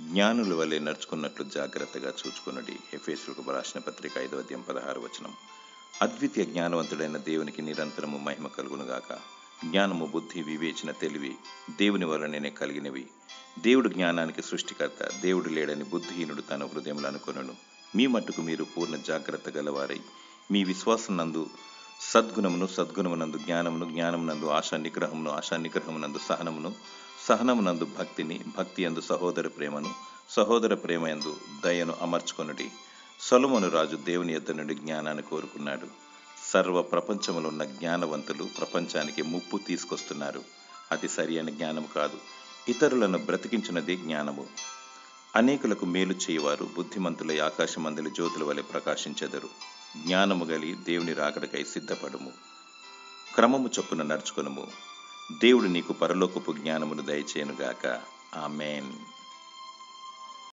జ్ఞానుల వలె నడుచుకున్నట్లు జాగ్రత్తగా చూచుకొనుడి. ఎఫెసీయులకు రాసిన పత్రిక 5వ అధ్యాయం 16వ వచనం. అద్వితీయ జ్ఞానవంతుడైన దేవునికి నిరంతరము మహిమ కలుగునుగాక. జ్ఞానము, బుద్ధి, వివేచన, తెలివి దేవుని వలననే కలిగినవి. దేవుడు జ్ఞానానికి సృష్టికర్త. దేవుడు లేడని బుద్ధిహీనుడు తన హృదయంలో అనుకొనును. మీ మట్టుకు మీరు పూర్ణ జాగ్రత్త గలవారై మీ విశ్వాసం నందు సద్గుణమును, సద్గుణమునందు జ్ఞానమును, జ్ఞానమునందు ఆశా నిగ్రహమును, ఆశా నిగ్రహమునందు సహనమును, సహనమునందు భక్తిని, భక్తి యందు సహోదర ప్రేమను, సహోదర ప్రేమ యందు దయను అమర్చుకొనుడి. సొలొమోను రాజు దేవుని యొద్ద నుండి జ్ఞానాన్ని కోరుకున్నాడు. సర్వ ప్రపంచములో ఉన్న జ్ఞానవంతులు ప్రపంచానికి ముప్పు తీసుకొస్తున్నారు. అది సరి అయిన జ్ఞానము కాదు. ఇతరులను బ్రతికించినదే జ్ఞానము. అనేకులకు మేలు చేయవారు బుద్ధిమంతులై ఆకాశమందలి జ్యోతుల వలె ప్రకాశించెదరు. జ్ఞానము గలి దేవుని రాకడకై సిద్ధపడుము. క్రమము చొప్పున నడుచుకొనుము. దేవుడు నీకు పరలోకపు జ్ఞానమును దయచేయునుగాక. ఆమేన్.